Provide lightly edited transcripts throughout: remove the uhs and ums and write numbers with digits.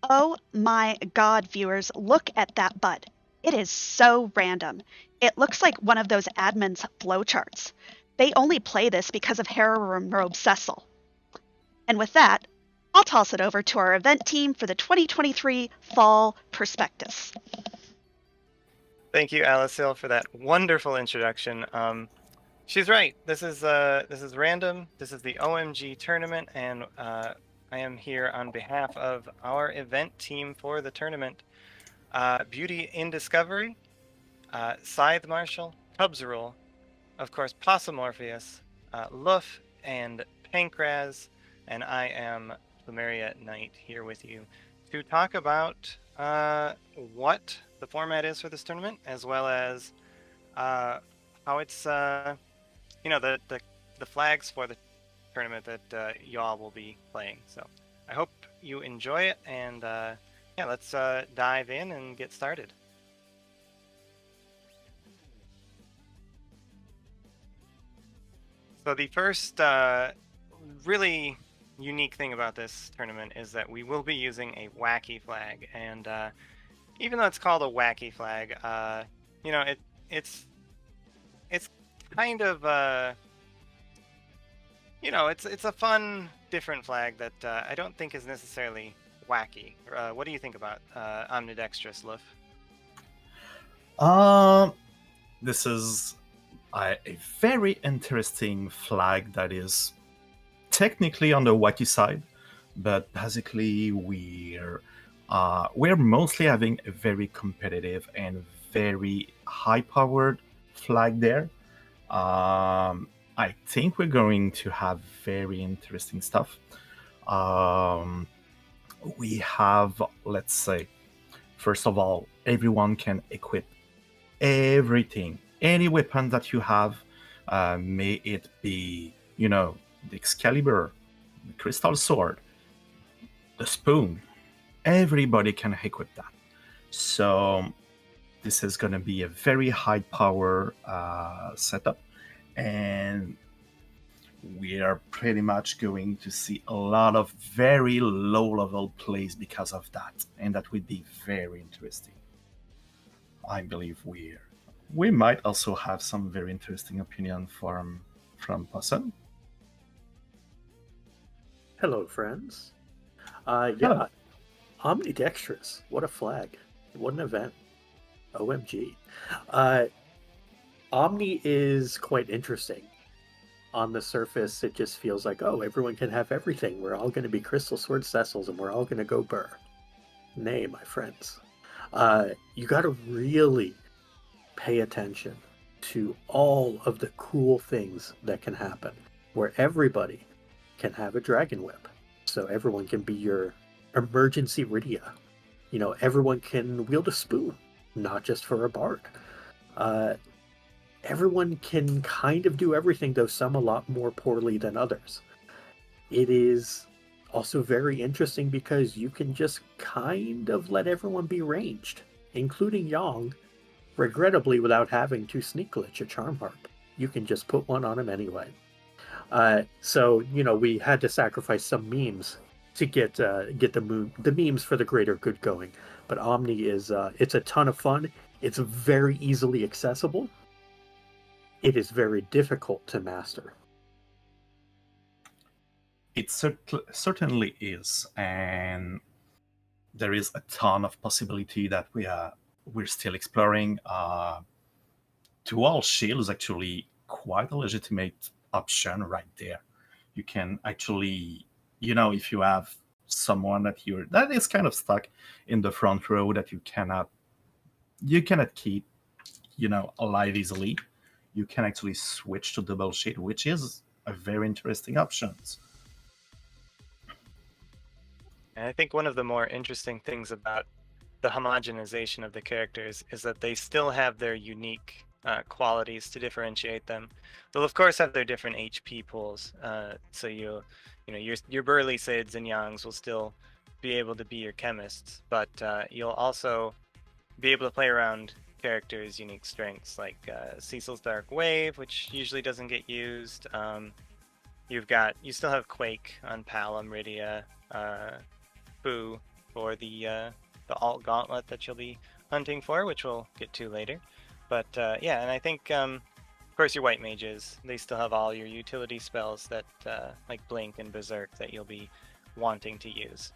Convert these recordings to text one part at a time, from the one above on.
Oh my god, viewers, look at that bud. It is so random. It looks like one of those admins' flowcharts. They only play this because of Harem Robe Cecil. And with that, I'll toss it over to our event team for the 2023 Fall Prospectus. Thank you, Alice Hill, for that wonderful introduction. She's right. This is random. This is the OMG tournament, and I am here on behalf of our event team for the tournament. Beauty in Discovery, Scythe Marshal, Tubbsrule, of course, Possumorpheus, Luff, and Pankraz, and I am Plumeria Knight here with you to talk about what the format is for this tournament, as well as how it's the flags for the tournament that y'all will be playing. So I hope you enjoy it, and yeah, let's dive in and get started. So the first really unique thing about this tournament is that we will be using a wacky flag, and even though it's called a wacky flag, it's kind of it's a fun, different flag that I don't think is necessarily wacky. What do you think about Omnidexterous, Luff? This is a very interesting flag that is technically on the wacky side, but basically we're mostly having a very competitive and very high-powered flag there. I think we're going to have very interesting stuff. We have, let's say, first of all, everyone can equip everything, any weapon that you have, may it be, the Excalibur, the Crystal Sword, the Spoon, everybody can equip that. So this is going to be a very high power setup, and we are pretty much going to see a lot of very low level plays because of that, and that would be very interesting. I believe we might also have some very interesting opinion from Possum. Hello, friends. Yeah, Omnidexterous. What a flag! What an event! OMG. Omni is quite interesting. On the surface, it just feels like, oh, everyone can have everything. We're all going to be Crystal Sword Cecils, and we're all going to go Burr. Nay, my friends. You got to really pay attention to all of the cool things that can happen, where everybody can have a dragon whip, so everyone can be your emergency Rydia. Everyone can wield a spoon, not just for a bard. Everyone can kind of do everything, though some a lot more poorly than others. It is also very interesting because you can just kind of let everyone be ranged, including Yang, regrettably without having to sneak glitch a Charm Harp. You can just put one on him anyway. So we had to sacrifice some memes to get the memes for the greater good going. But Omni is it's a ton of fun. It's very easily accessible. It is very difficult to master. It certainly is, and there is a ton of possibility that we're still exploring. Dual shield is actually quite a legitimate option right there. You can actually, if you have someone that is kind of stuck in the front row that you cannot keep, alive easily, you can actually switch to double shield, which is a very interesting option. And I think one of the more interesting things about the homogenization of the characters is that they still have their unique qualities to differentiate them. They'll of course have their different HP pools, so your burly Sids and Yangs will still be able to be your chemists, but you'll also be able to play around characters' unique strengths, like Cecil's Dark Wave, which usually doesn't get used. You still have Quake on Palom, Rydia, Fu, for the alt gauntlet that you'll be hunting for, which we'll get to later. But yeah, and I think of course your white mages, they still have all your utility spells that like blink and berserk that you'll be wanting to use.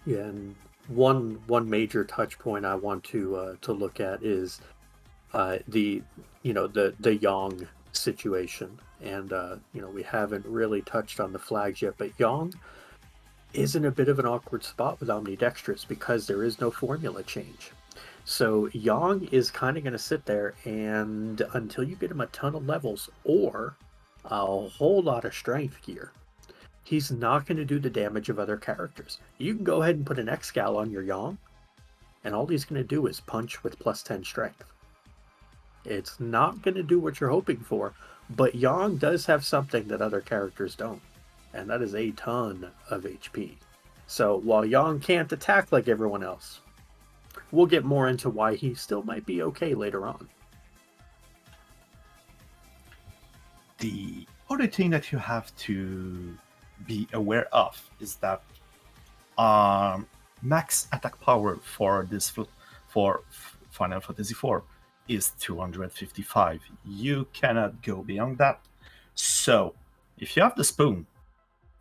Yeah, and one major touch point I want to look at is the Yang situation, and we haven't really touched on the flags yet, but Yang is in a bit of an awkward spot with Omnidexterous because there is no formula change. So Yang is kind of going to sit there, and until you get him a ton of levels or a whole lot of strength gear, he's not going to do the damage of other characters. You can go ahead and put an X-Gal on your Yang, and all he's going to do is punch with +10 strength. It's not going to do what you're hoping for, but Yang does have something that other characters don't, and that is a ton of HP. So while Yang can't attack like everyone else, we'll get more into why he still might be okay later on. The other thing that you have to be aware of is that max attack power for Final Fantasy IV is 255. You cannot go beyond that. So if you have the spoon,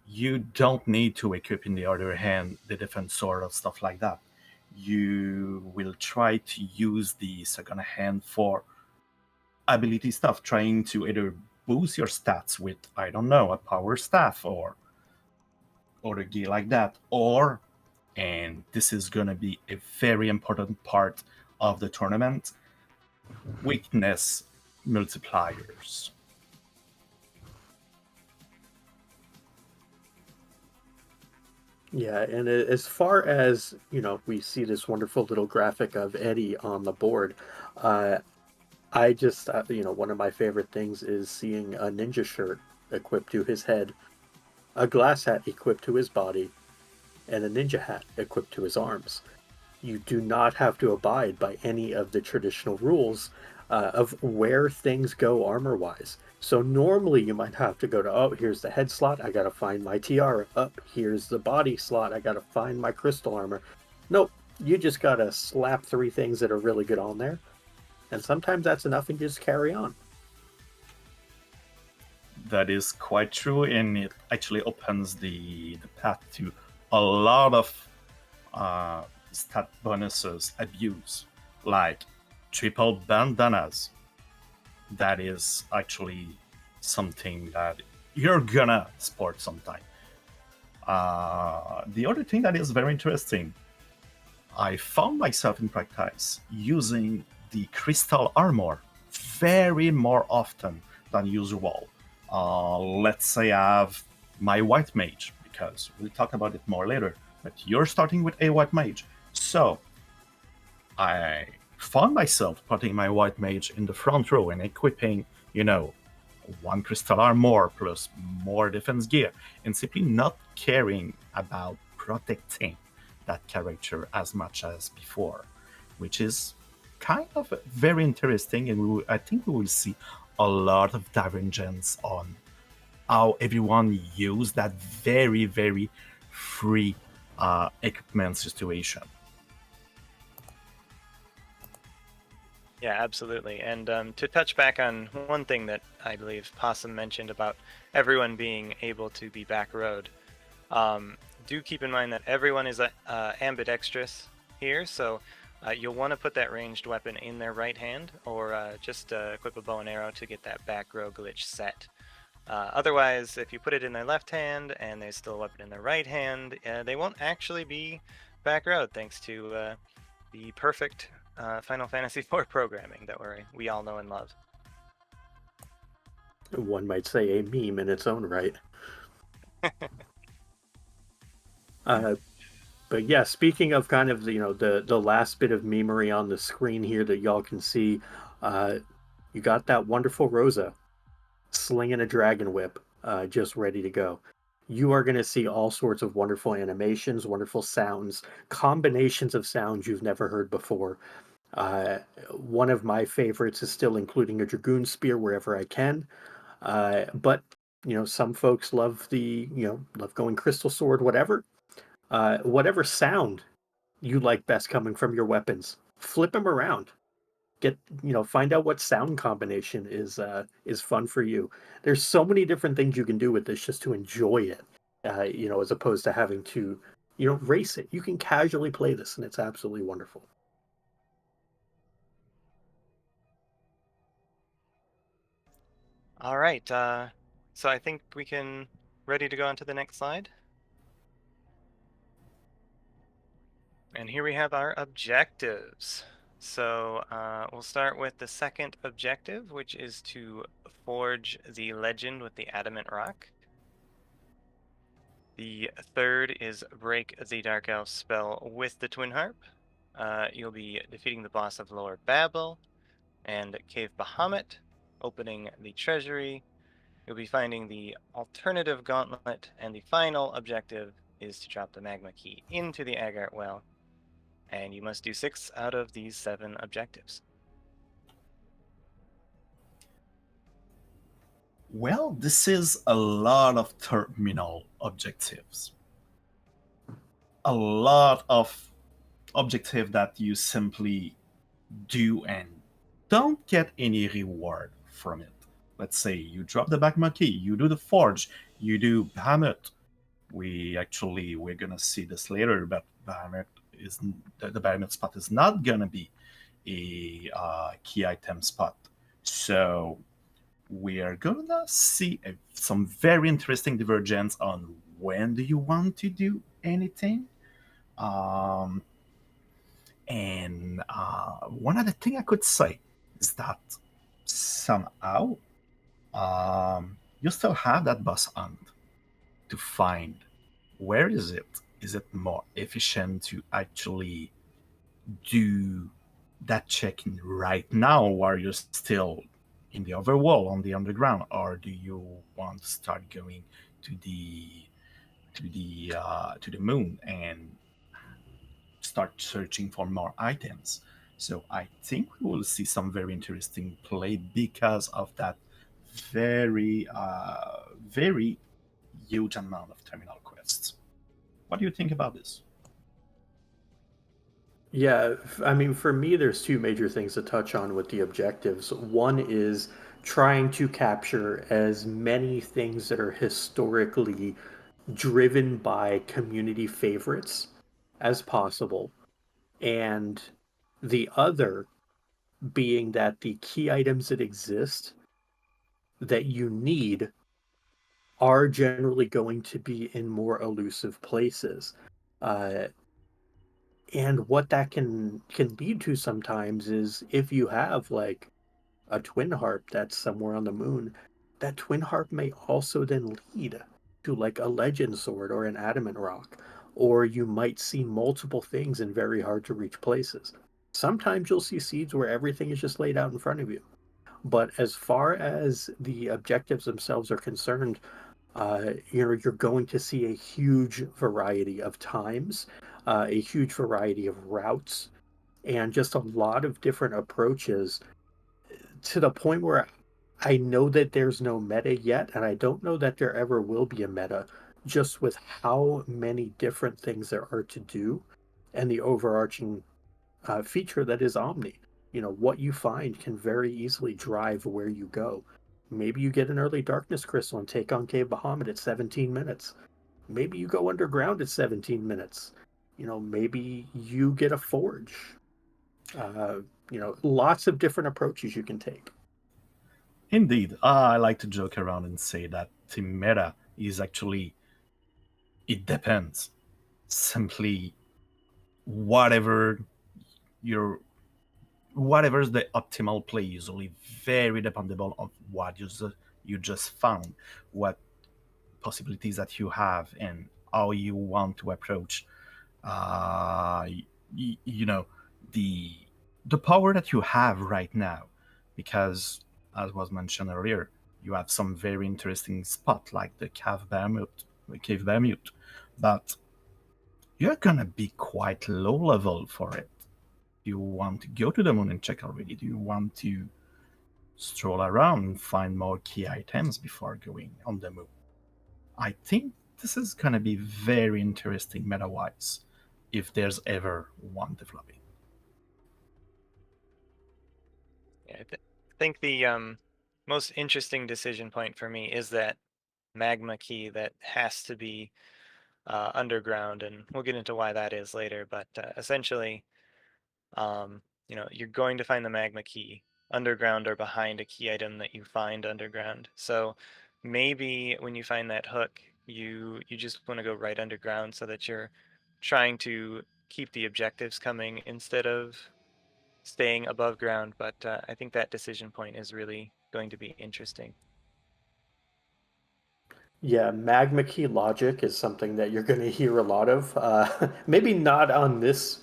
you don't need to equip in the other hand the defense sword or stuff like that. You will try to use the second hand for ability stuff, trying to either boost your stats with, I don't know, a power staff or a gear like that, or, and this is going to be a very important part of the tournament, weakness multipliers. Yeah, and as far as, we see this wonderful little graphic of Eddie on the board, I just, one of my favorite things is seeing a ninja shirt equipped to his head, a glass hat equipped to his body, and a ninja hat equipped to his arms. You do not have to abide by any of the traditional rules of where things go armor-wise. So normally you might have to go to, oh, here's the head slot, I gotta find my tiara. Here's the body slot, I gotta find my crystal armor. Nope, you just gotta slap 3 things that are really good on there. And sometimes that's enough and just carry on. That is quite true, and it actually opens the path to a lot of stat bonuses abuse, like triple bandanas. That is actually something that you're gonna sport sometime. The other thing that is very interesting, I found myself in practice using the crystal armor very more often than usual. Let's say I have my white mage, because we'll talk about it more later, but you're starting with a white mage. So I found myself putting my white mage in the front row and equipping, 1 crystal armor plus more defense gear, and simply not caring about protecting that character as much as before, which is kind of very interesting, and I think we will see a lot of divergence on how everyone used that very, very free equipment situation. Yeah, absolutely. And to touch back on one thing that I believe Possum mentioned about everyone being able to be backrowed, do keep in mind that everyone is ambidextrous here, so you'll want to put that ranged weapon in their right hand, or just equip a bow and arrow to get that backrow glitch set. Otherwise, if you put it in their left hand and there's still a weapon in their right hand, they won't actually be backrowed, thanks to the perfect Final Fantasy IV programming that we all know and love. One might say a meme in its own right. But yeah, speaking of kind of the last bit of memery on the screen here that y'all can see, you got that wonderful Rosa slinging a dragon whip, just ready to go. You are going to see all sorts of wonderful animations, wonderful sounds, combinations of sounds you've never heard before. One of my favorites is still including a dragoon spear wherever I can. But Some folks love love going crystal sword, whatever. Whatever sound you like best coming from your weapons, flip them around. Find out what sound combination is fun for you. There's so many different things you can do with this just to enjoy it. As opposed to having to, race it. You can casually play this, and it's absolutely wonderful. All right. So I think we can ready to go on to the next slide. And here we have our objectives. So we'll start with the second objective, which is to forge the legend with the adamant rock. The third is break the Dark Elf spell with the Twin Harp. You'll be defeating the boss of Lower Babel and Cave Bahamut, opening the treasury. You'll be finding the alternative gauntlet, and the final objective is to drop the magma key into the Agart well. And you must do 6 out of these 7 objectives. Well, this is a lot of terminal objectives. A lot of objectives that you simply do and don't get any reward from it. Let's say you drop the magma key, you do the forge, you do Bahamut. We're gonna see this later, but Bahamut the Bahamut spot is not gonna be a key item spot. So we are gonna see some very interesting divergence on when do you want to do anything. And one other thing I could say is that somehow you still have that boss hunt to find where is it. Is it more efficient to actually do that check-in right now while you're still in the overworld on the underground, or do you want to start going to the moon and start searching for more items? So I think we will see some very interesting play because of that very very huge amount of terminal quests. What do you think about this? Yeah, I mean, for me, there's two major things to touch on with the objectives. One is trying to capture as many things that are historically driven by community favorites as possible. And the other being that the key items that exist that you need are generally going to be in more elusive places. And what that can lead to sometimes is if you have like a twin harp that's somewhere on the moon, that twin harp may also then lead to like a legend sword or an adamant rock, or you might see multiple things in very hard to reach places. Sometimes you'll see seeds where everything is just laid out in front of you. But as far as the objectives themselves are concerned, you're going to see a huge variety of times, a huge variety of routes, and just a lot of different approaches to the point where I know that there's no meta yet, and I don't know that there ever will be a meta, just with how many different things there are to do and the overarching feature that is Omni. What you find can very easily drive where you go. Maybe you get an early darkness crystal and take on Cave Bahamut at 17 minutes. Maybe you go underground at 17 minutes. Maybe you get a forge. Lots of different approaches you can take. Indeed, I like to joke around and say that the meta is actually, it depends. Simply whatever whatever's the optimal play, usually very dependable on what you just found, what possibilities that you have, and how you want to approach the power that you have right now. Because as was mentioned earlier, you have some very interesting spot like the cave Bahamut, but you're gonna be quite low level for it. Do you want to go to the moon and check already? Do you want to stroll around and find more key items before going on the moon. I think this is gonna be very interesting meta-wise, if there's ever one developing. Yeah, I think the most interesting decision point for me is that magma key that has to be underground, and we'll get into why that is later. But essentially, you're going to find the magma key underground or behind a key item that you find underground. So maybe when you find that hook, you just want to go right underground so that you're trying to keep the objectives coming instead of staying above ground. But I think that decision point is really going to be interesting. Yeah, magma key logic is something that you're going to hear a lot of. Maybe not on this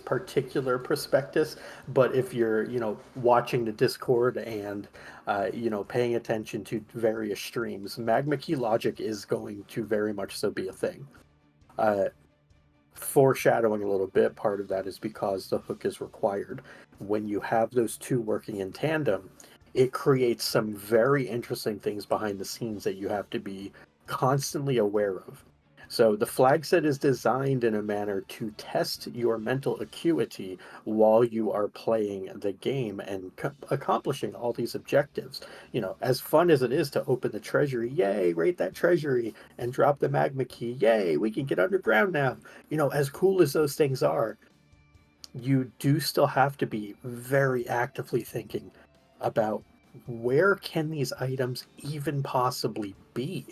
particular prospectus, but if you're watching the Discord and paying attention to various streams, magma key logic is going to very much so be a thing. Foreshadowing a little bit, part of that is because the hook is required. When you have those two working in tandem, it creates some very interesting things behind the scenes that you have to be constantly aware of. So the flag set is designed in a manner to test your mental acuity while you are playing the game and accomplishing all these objectives. As fun as it is to open the treasury, yay, raid that treasury, and drop the magma key, yay, we can get underground now. As cool as those things are, you do still have to be very actively thinking about where can these items even possibly be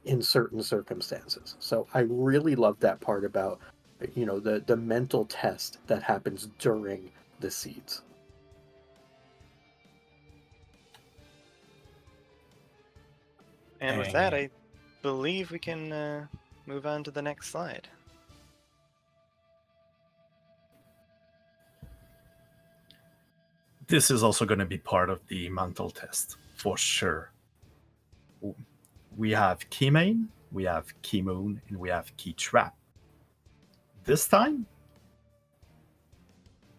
in certain circumstances. So I really love that part about the mental test that happens during the seeds. And with that, I believe we can move on to the next slide. This is also going to be part of the mental test, for sure. We have Kmain, we have Kmoon, and we have Key Trap. This time,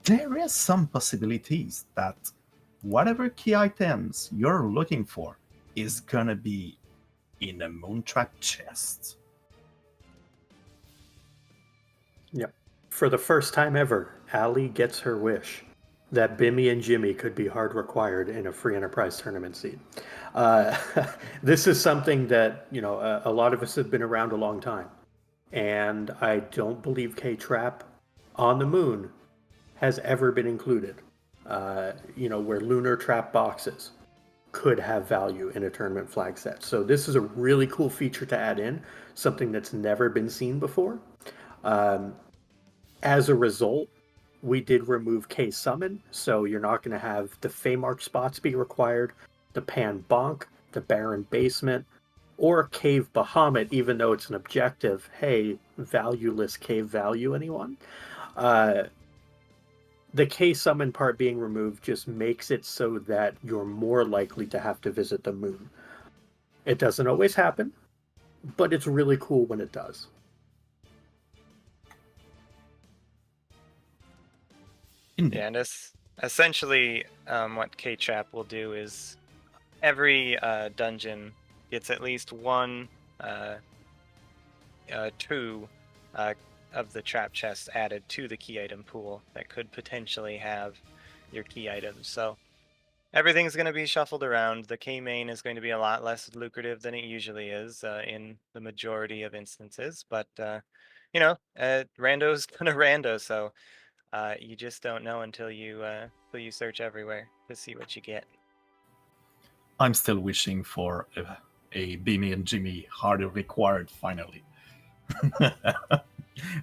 there is some possibilities that whatever key items you're looking for is gonna be in a Moontrap chest. Yep. For the first time ever, Allie gets her wish that Bimmy and Jimmy could be hard required in a free enterprise tournament seed. This is something that a lot of us have been around a long time, and I don't believe K-Trap on the moon has ever been included. Where lunar trap boxes could have value in a tournament flag set. So this is a really cool feature to add in, something that's never been seen before. As a result, we did remove K Summon, so you're not going to have the Feymark spots be required, the Pan Bonk, the Barren Basement, or Cave Bahamut, even though it's an objective. Hey, valueless cave value, anyone? The K Summon part being removed just makes it so that you're more likely to have to visit the moon. It doesn't always happen, but it's really cool when it does. Indeed. Yeah, and essentially what K-Trap will do is every dungeon gets at least one, two of the trap chests added to the key item pool that could potentially have your key items. So everything's going to be shuffled around. The Kmain is going to be a lot less lucrative than it usually is in the majority of instances, but rando's gonna rando, so you just don't know until you search everywhere to see what you get. I'm still wishing for a Bimmy and Jimmy harder required finally.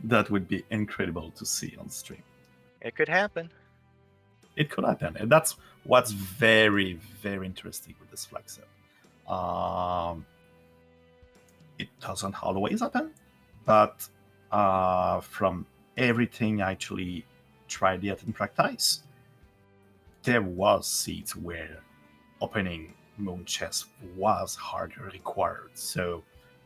That would be incredible to see on stream. It could happen. It could happen, and that's what's very, very interesting with this flag set. It doesn't always happen, but from everything I actually tried yet in practice, there was seats where opening moon chest was harder required. So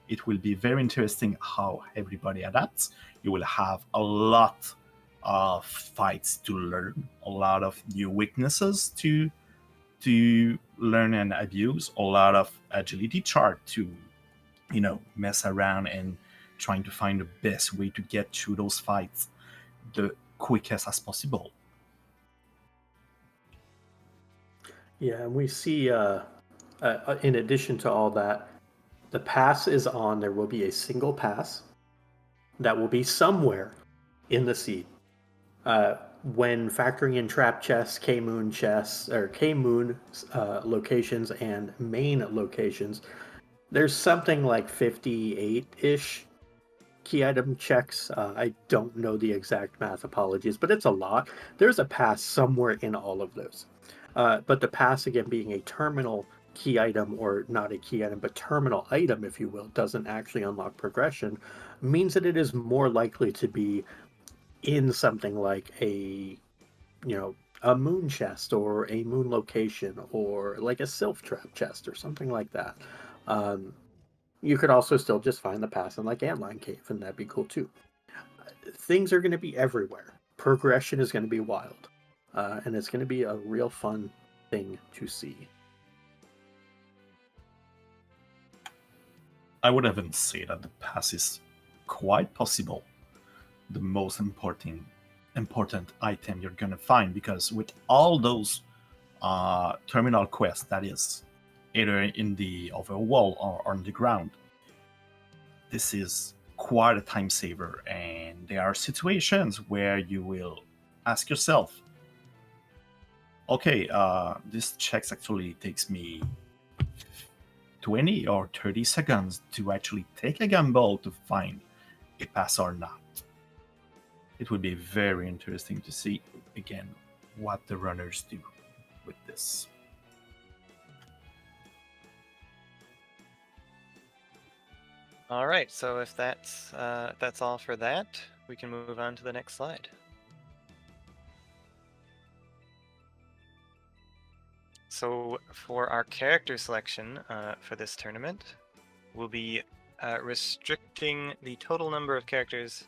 it will be very interesting how everybody adapts. You will have a lot of fights to learn, a lot of new weaknesses to to learn and abuse a lot of agility chart to, mess around and trying to find the best way to get through those fights the quickest as possible. Yeah, and we see, in addition to all that, the pass is on. There will be a single pass that will be somewhere in the seed. When factoring in trap chests, Kmoon chests, or Kmoon locations and main locations, there's something like 58-ish key item checks. I don't know the exact math, apologies, but it's a lot. There's a pass somewhere in all of those. But the pass, again, being a terminal key item, or not a key item, but terminal item, if you will, doesn't actually unlock progression, means that it is more likely to be in something like a moon chest or a moon location, or like a sylph trap chest or something like that. You could also still just find the pass in like Antline Cave, and that'd be cool too. Things are going to be everywhere. Progression is going to be wild, and it's going to be a real fun thing to see. I would even say that the pass is quite possible the most important item you're gonna find, because with all those terminal quests, that is either in the overworld or on the ground, this is quite a time saver, and there are situations where you will ask yourself, okay, this checks actually takes me 20 or 30 seconds to actually take a gamble to find a pass or not. It would be very interesting to see, again, what the runners do with this. All right, so if that's all for that, we can move on to the next slide. So for our character selection for this tournament, we'll be restricting the total number of characters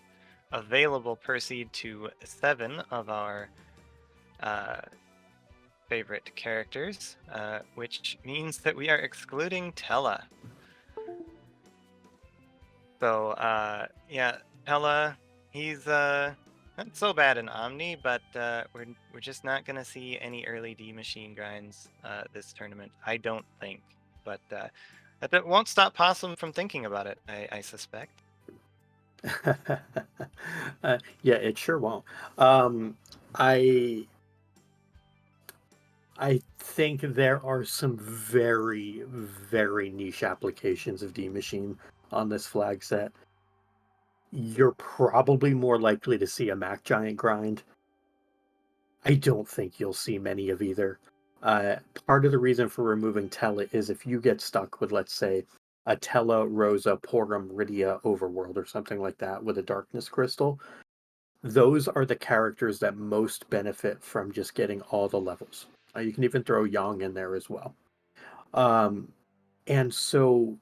available per seed to 7 of our favorite characters, which means that we are excluding Tellah. So yeah, Tellah, he's not so bad in Omni, but we're just not gonna see any early D machine grinds this tournament, I don't think. But that won't stop Possum from thinking about it, I suspect. Yeah, it sure won't. I think there are some very, very niche applications of D machine on this flag set. You're probably more likely to see a Mac Giant grind. I don't think you'll see many of either. Part of the reason for removing Tellah is if you get stuck with, let's say, a Tellah, Rosa, Porom, Rydia overworld or something like that with a Darkness Crystal, those are the characters that most benefit from just getting all the levels. You can even throw Yang in there as well. And so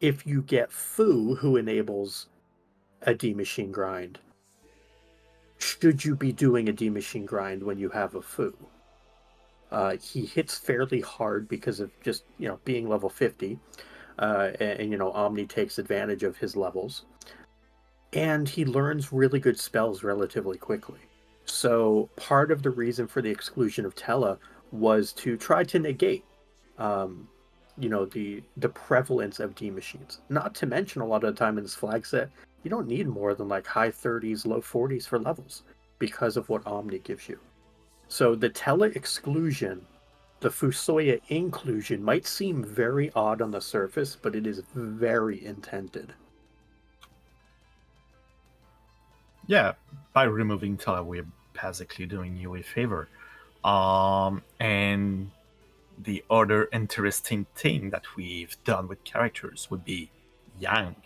if you get Fu, who enables a D machine grind, should you be doing a D machine grind when you have a Fu? He hits fairly hard because of just being level 50, and Omni takes advantage of his levels, and he learns really good spells relatively quickly. So part of the reason for the exclusion of Tellah was to try to negate the prevalence of D machines. Not to mention, a lot of the time in this flag set, you don't need more than like high 30s, low 40s for levels because of what Omni gives you. So the Tellah exclusion, the fusoya inclusion, might seem very odd on the surface, but it is very intended. Yeah, by removing Tellah, we're basically doing you a favor. And the other interesting thing that we've done with characters would be Yang.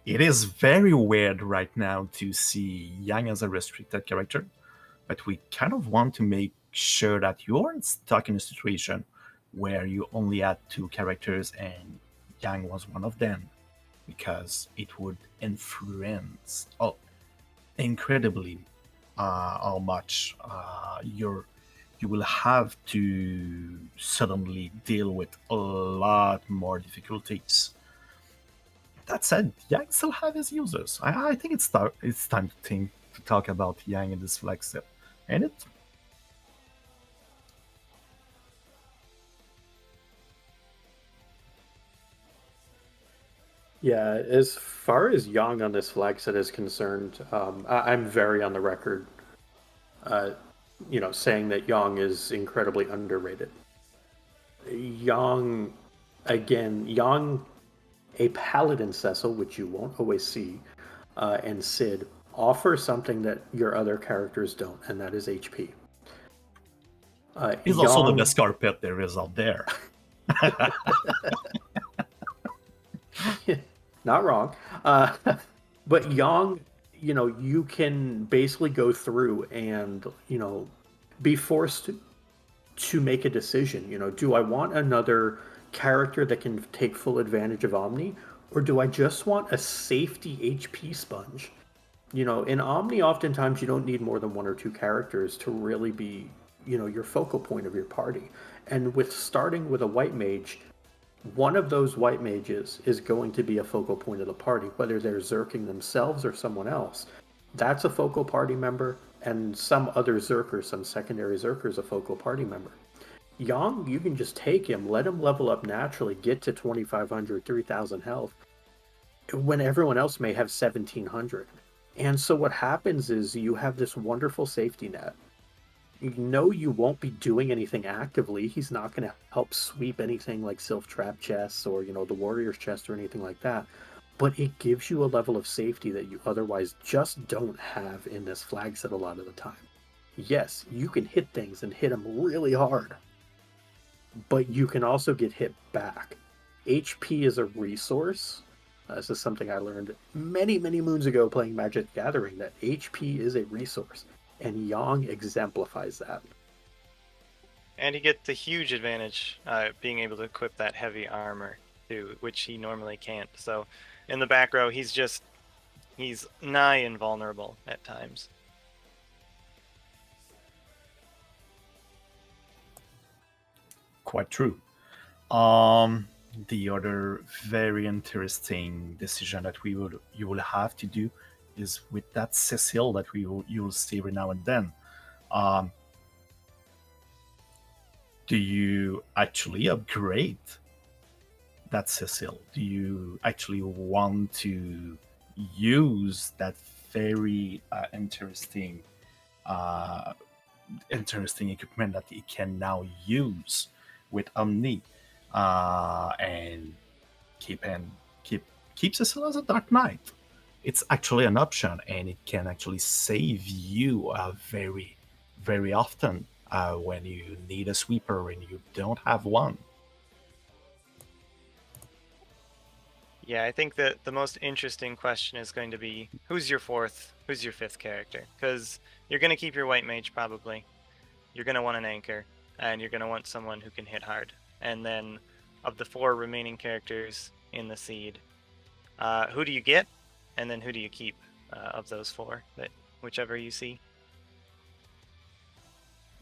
It is very weird right now to see Yang as a restricted character, but we kind of want to make sure that you aren't stuck in a situation where you only had 2 characters and Yang was one of them, because it would influence incredibly how much your you will have to suddenly deal with a lot more difficulties. That said, Yang still have his users. I think it's time to talk about Yang and this Flagset. And it Yeah, as far as Yang on this Flagset is concerned, I'm very on the record, saying that Yang is incredibly underrated. Yang, again, Yang, a paladin Cecil, which you won't always see, and Sid offer something that your other characters don't, and that is HP. is also the best carpet there is out there. Not wrong. But Yang, you can basically go through and, be forced to make a decision. Do I want another character that can take full advantage of Omni, or do I just want a safety HP sponge? In Omni, oftentimes you don't need more than one or two characters to really be, your focal point of your party. And with starting with a white mage, one of those white mages is going to be a focal point of the party, whether they're zerking themselves or someone else. That's a focal party member, and some other zerker, some secondary zerker is a focal party member. Yang, you can just take him, let him level up naturally, get to 2,500, 3,000 health, when everyone else may have 1,700. And so what happens is you have this wonderful safety net. You won't be doing anything actively. He's not going to help sweep anything like Sylph Trap chests or, the Warrior's chest or anything like that. But it gives you a level of safety that you otherwise just don't have in this Flagset a lot of the time. Yes, you can hit things and hit them really hard, but you can also get hit back. HP is a resource. This is something I learned many, many moons ago playing Magic the Gathering, that HP is a resource. And Yang exemplifies that. And he gets the huge advantage being able to equip that heavy armor too, which he normally can't. So in the back row, he's nigh invulnerable at times. Quite true. The other very interesting decision that you will have to do is with that Cecil that you will see every now and then. Do you actually upgrade that Cecil? Do you actually want to use that very interesting equipment that it can now use with Omni, and keep Cecil as a Dark Knight? It's actually an option, and it can actually save you very, very often when you need a sweeper and you don't have one. Yeah, I think that the most interesting question is going to be, who's your fifth character? Because you're going to keep your white mage probably. You're going to want an anchor, and you're going to want someone who can hit hard. And then of the 4 remaining characters in the seed, who do you get? And then who do you keep of those 4? Whichever you see.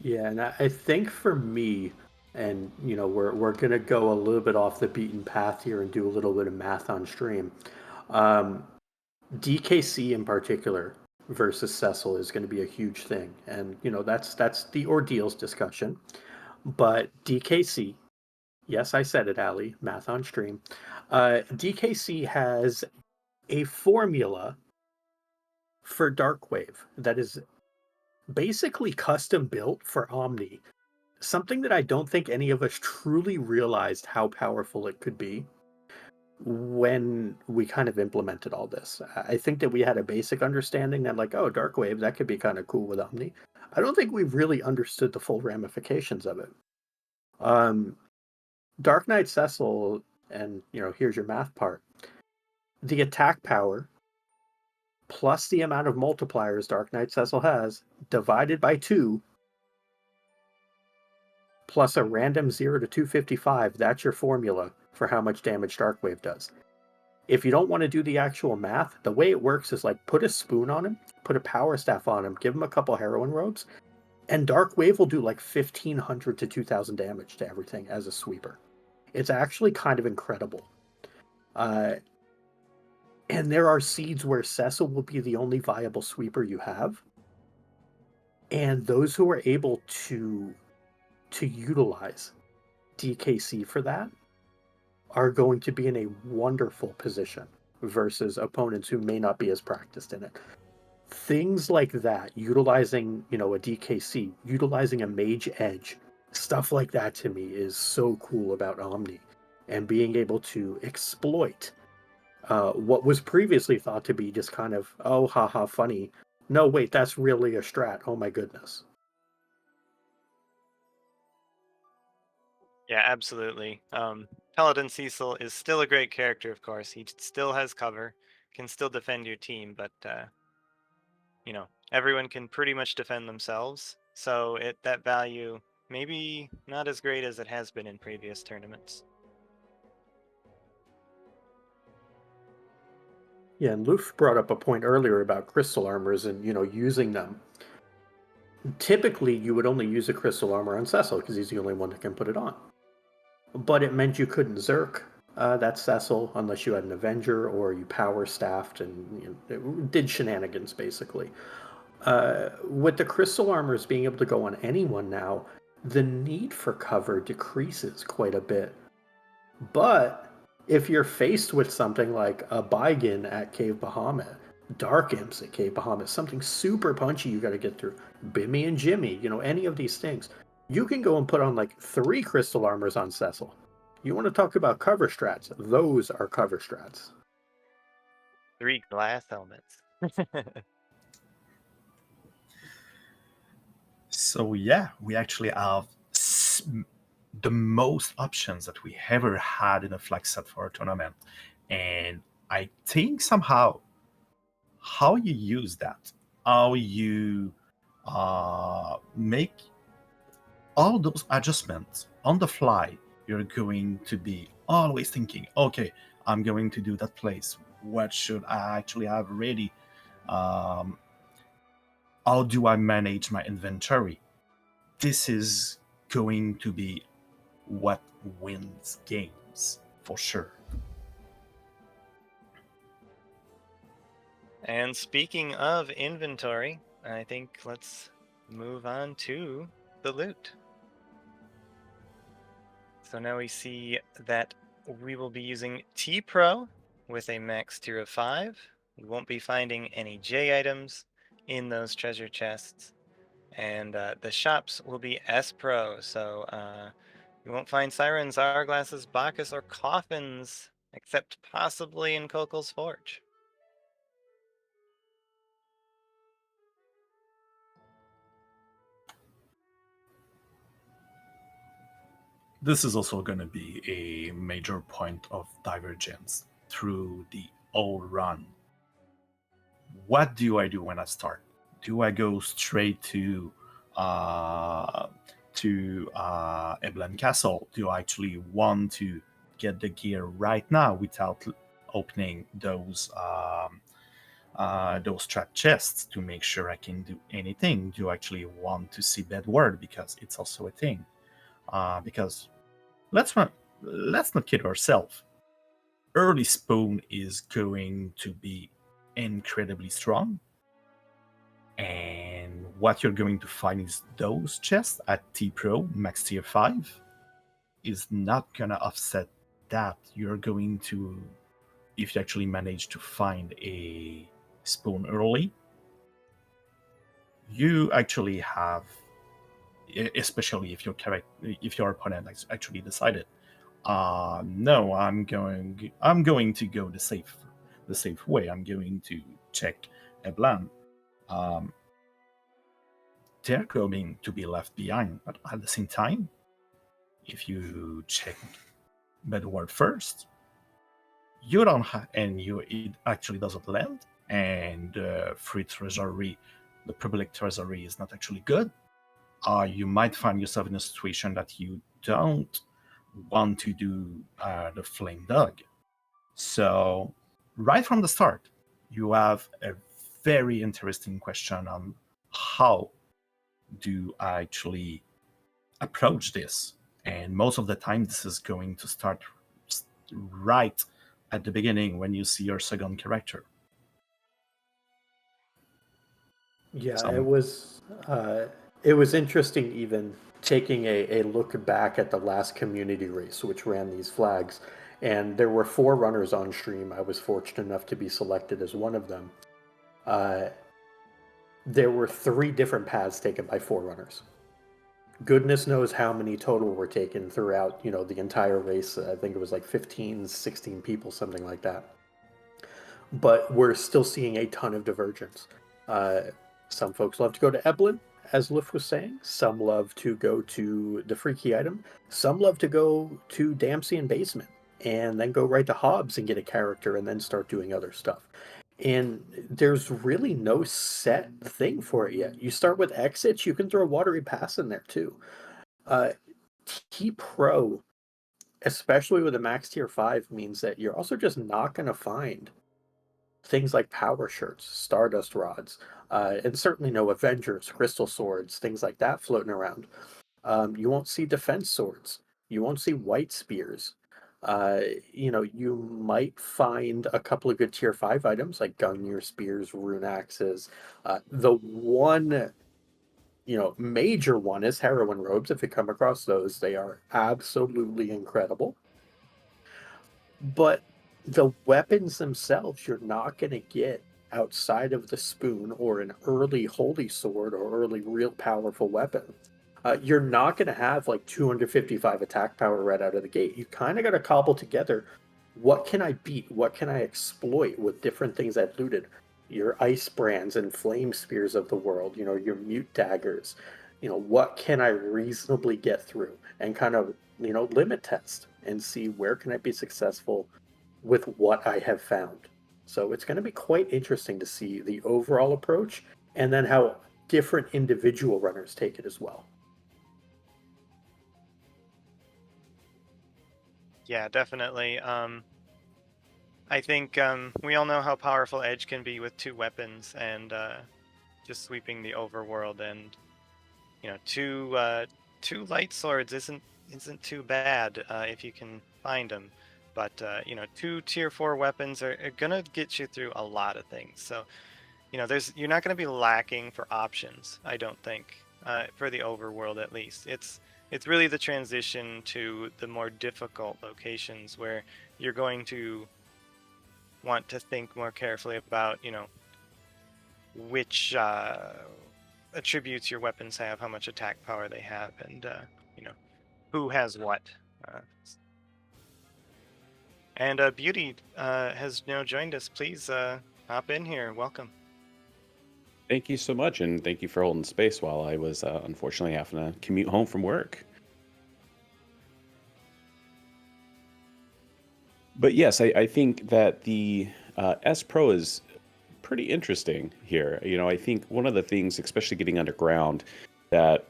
Yeah, and I think for me, and we're gonna go a little bit off the beaten path here and do a little bit of math on stream. DKC in particular versus Cecil is going to be a huge thing, and that's the ordeals discussion. But DKC, yes, I said it, Ali. Math on stream. DKC has a formula for Darkwave that is basically custom built for Omni. Something that I don't think any of us truly realized how powerful it could be when we kind of implemented all this. I think that we had a basic understanding that, like, oh, Darkwave, that could be kind of cool with Omni. I don't think we've really understood the full ramifications of it. Dark Knight Cecil, and here's your math part. The attack power plus the amount of multipliers Dark Knight Cecil has divided by 2 plus a random 0 to 255, that's your formula for how much damage Darkwave does. If you don't want to do the actual math, the way it works is like put a spoon on him, put a power staff on him, give him a couple heroin robes, And Dark Wave will do like 1,500 to 2,000 damage to everything as a sweeper. It's actually kind of incredible. And there are seeds where Cecil will be the only viable sweeper you have. And those who are able to utilize DKC for that are going to be in a wonderful position versus opponents who may not be as practiced in it. Things like that, utilizing, a DKC, utilizing a Mage Edge, stuff like that to me is so cool about Omni, and being able to exploit what was previously thought to be just kind of, oh, haha, funny. No, wait, that's really a strat. Oh my goodness. Yeah, absolutely. Paladin Cecil is still a great character, of course. He still has cover, can still defend your team, but everyone can pretty much defend themselves. So that value maybe not as great as it has been in previous tournaments. Yeah, and Loof brought up a point earlier about crystal armors and, using them. Typically, you would only use a crystal armor on Cecil because he's the only one that can put it on. But it meant you couldn't Zerk that Cecil unless you had an Avenger or you power staffed and it did shenanigans, basically. With the crystal armors being able to go on anyone now, the need for cover decreases quite a bit. But if you're faced with something like a Bygin at Cave Bahamut, Dark Imps at Cave Bahamut, something super punchy you got to get through, Bimmy and Jimmy, any of these things, you can go and put on like 3 crystal armors on Cecil. You want to talk about cover strats? Those are cover strats. 3 glass helmets. So yeah, we actually have the most options that we ever had in a flag set for a tournament. And I think somehow how you use that, how you make all those adjustments on the fly, you're going to be always thinking, okay, I'm going to do that place. What should I actually have ready? How do I manage my inventory? This is going to be what wins games, for sure. And speaking of inventory, I think let's move on to the loot. So now we see that we will be using Tpro with a max tier of 5. We won't be finding any J items in those treasure chests. And the shops will be Spro, so you won't find sirens, hourglasses, Bacchus, or coffins, except possibly in Kokel's Forge. This is also going to be a major point of divergence through the whole run. What do I do when I start? Do I go straight to Eblan Castle? Do I actually want to get the gear right now without opening those trap chests to make sure I can do anything? Do I actually want to see Bedward because it's also a thing? Because let's not kid ourselves. Early Spawn is going to be incredibly strong, and what you're going to find is those chests at Tpro max tier 5 is not gonna offset that. You're going to, if you actually manage to find a Spawn early, you actually have, especially if your opponent has actually decided, no, I'm going to go the safe way. I'm going to check Eblan. They're going to be left behind, but at the same time, if you check Bedward first, you don't have, and it actually doesn't land, and free treasury, the public treasury is not actually good. You might find yourself in a situation that you don't want to do the flame dog. So right from the start, you have a very interesting question on how do actually approach this. And most of the time, this is going to start right at the beginning when you see your second character. Yeah, it was interesting even taking a look back at the last community race which ran these flags, and there were 4 runners on stream. I was fortunate enough to be selected as one of them. There were 3 different paths taken by 4 runners. Goodness knows how many total were taken throughout, the entire race. I think it was like 15, 16 people, something like that. But we're still seeing a ton of divergence. Some folks love to go to Eblin, as Lif was saying. Some love to go to the freaky item. Some love to go to Dempsey and Basement, and then go right to Hobbs and get a character, and then start doing other stuff. And there's really no set thing for it yet. You start with exits, you can throw Watery Pass in there too. Tpro, especially with a max tier 5, means that you're also just not going to find things like power shirts, stardust rods, and certainly no Avengers, crystal swords, things like that floating around. You won't see defense swords. You won't see white spears. You might find a couple of good tier 5 items like Gungnir spears, rune axes. The one, major one is heroin robes. If you come across those, they are absolutely incredible. But the weapons themselves, you're not going to get outside of the spoon or an early holy sword or early real powerful weapon. You're not going to have like 255 attack power right out of the gate. You kind of got to cobble together, what can I beat? What can I exploit with different things I've looted? Your ice brands and flame spears of the world, your mute daggers. What can I reasonably get through? And kind of, limit test and see where can I be successful with what I have found. So it's going to be quite interesting to see the overall approach and then how different individual runners take it as well. Yeah, definitely. I think we all know how powerful Edge can be with 2 weapons and just sweeping the overworld, and two light swords isn't too bad if you can find them. But 2 tier 4 weapons are gonna get you through a lot of things. So you're not gonna be lacking for options, I don't think, for the overworld at least. It's really the transition to the more difficult locations where you're going to want to think more carefully about, which attributes your weapons have, how much attack power they have, and, who has what. And Beauty has now joined us. Please hop in here. Welcome. Thank you so much, and thank you for holding space while I was unfortunately having to commute home from work. But yes, I think that the Spro is pretty interesting here. I think one of the things, especially getting underground, that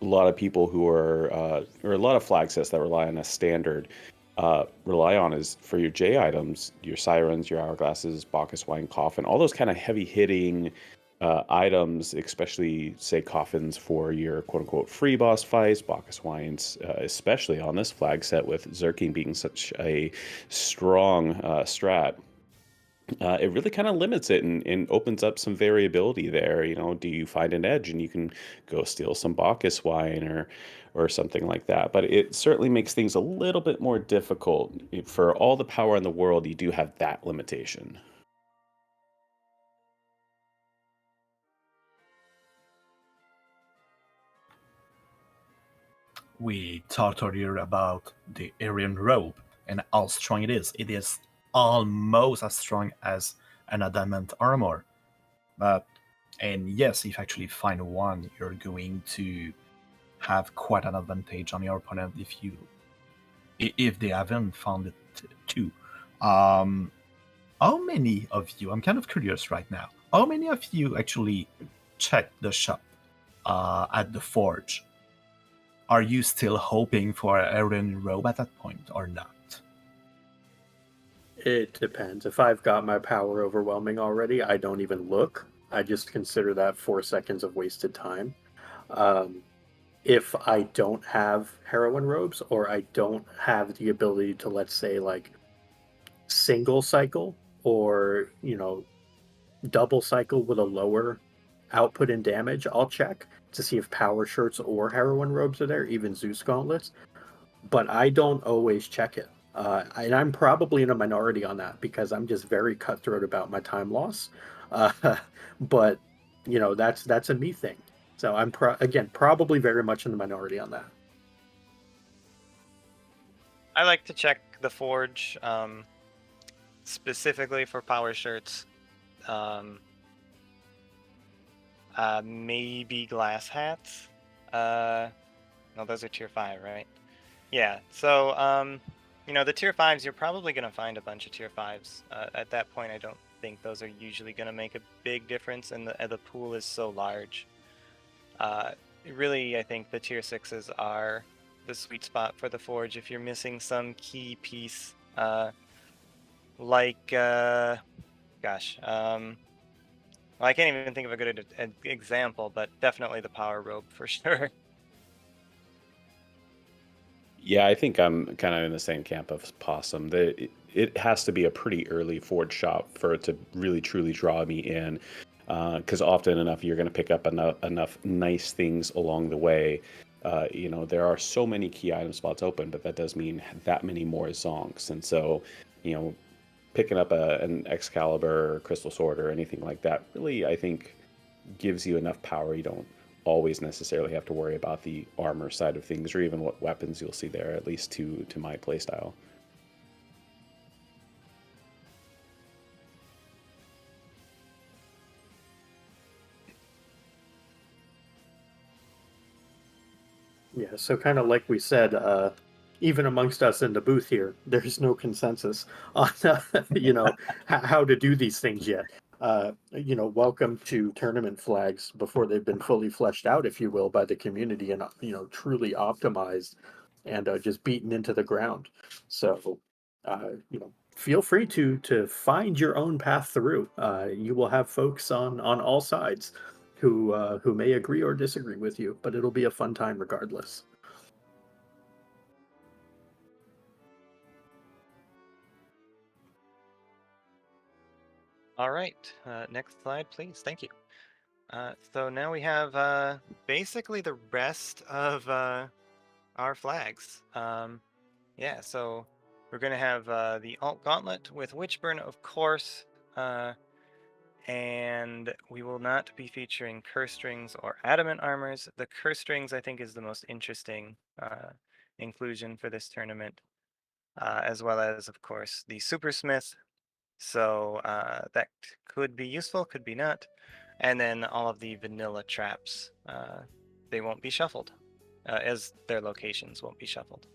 a lot of people who are, or a lot of flag sets that rely on a standard, rely on is for your J items, your sirens, your hourglasses, Bacchus wine, coffin, all those kind of heavy hitting items, especially say coffins for your quote-unquote free boss fights, Bacchus wines, especially on this flag set with Zerking being such a strong strat. It really kind of limits it and opens up some variability there. Do you find an edge and you can go steal some Bacchus wine or something like that? But it certainly makes things a little bit more difficult. For all the power in the world, you do have that limitation. We talked earlier about the Aryan robe and how strong it is. It is almost as strong as an adamant armor. And yes, if you actually find one, you're going to have quite an advantage on your opponent if they haven't found it too. How many of you, I'm kind of curious right now, how many of you actually checked the shop at the forge? Are you still hoping for an Aryan robe at that point or not? It depends. If I've got my power overwhelming already, I don't even look. I just consider that 4 seconds of wasted time. If I don't have heroine robes, or I don't have the ability to, let's say, like single cycle, or double cycle with a lower output and damage, I'll check to see if power shirts or heroine robes are there, even Zeus gauntlets. But I don't always check it. And I'm probably in a minority on that because I'm just very cutthroat about my time loss. Uh, but that's a me thing. So I'm again probably very much in the minority on that. I like to check the forge, specifically for power shirts. Maybe glass hats. No, those are tier 5, right? Yeah. So, the tier 5s, you're probably going to find a bunch of tier 5s. At that point, I don't think those are usually going to make a big difference, and the pool is so large. Really, I think the tier 6s are the sweet spot for the forge if you're missing some key piece, well, I can't even think of a good example, but definitely the power robe for sure. Yeah, I think I'm kind of in the same camp of Possum. It has to be a pretty early forge shop for it to really truly draw me in, because often enough you're going to pick up enough nice things along the way. There are so many key item spots open, but that does mean that many more zonks, and so picking up an Excalibur or Crystal Sword or anything like that really, I think, gives you enough power. You don't always necessarily have to worry about the armor side of things or even what weapons you'll see there, at least to my playstyle. Yeah, so kind of like we said, even amongst us in the booth here, there's no consensus on how to do these things yet. Welcome to tournament flags before they've been fully fleshed out, if you will, by the community and truly optimized and just beaten into the ground. So feel free to find your own path through. You will have folks on all sides who may agree or disagree with you, but it'll be a fun time regardless. All right, next slide, please. Thank you. So now we have basically the rest of our flags. Yeah, so we're going to have the alt gauntlet with whichburn, of course, and we will not be featuring curse strings or adamant armors. The curse strings, I think, is the most interesting inclusion for this tournament, as well as, of course, the supersmith. So that could be useful, could be not. And then all of the vanilla traps, they won't be shuffled, as their locations won't be shuffled.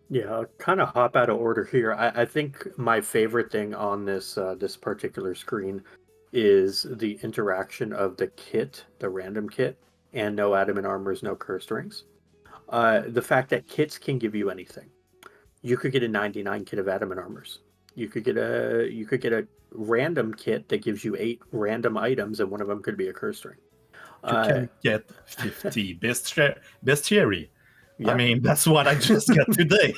Yeah, I'll kind of hop out of order here. I think my favorite thing on this particular screen is the interaction of the kit, the random kit, and no adamant armors, no cursed rings. The fact that kits can give you anything. You could get a 99 kit of adamant armors. You could get a random kit that gives you 8 random items, and one of them could be a cursed ring. You can get 50 bestiary. Yeah. I mean, that's what I just got today.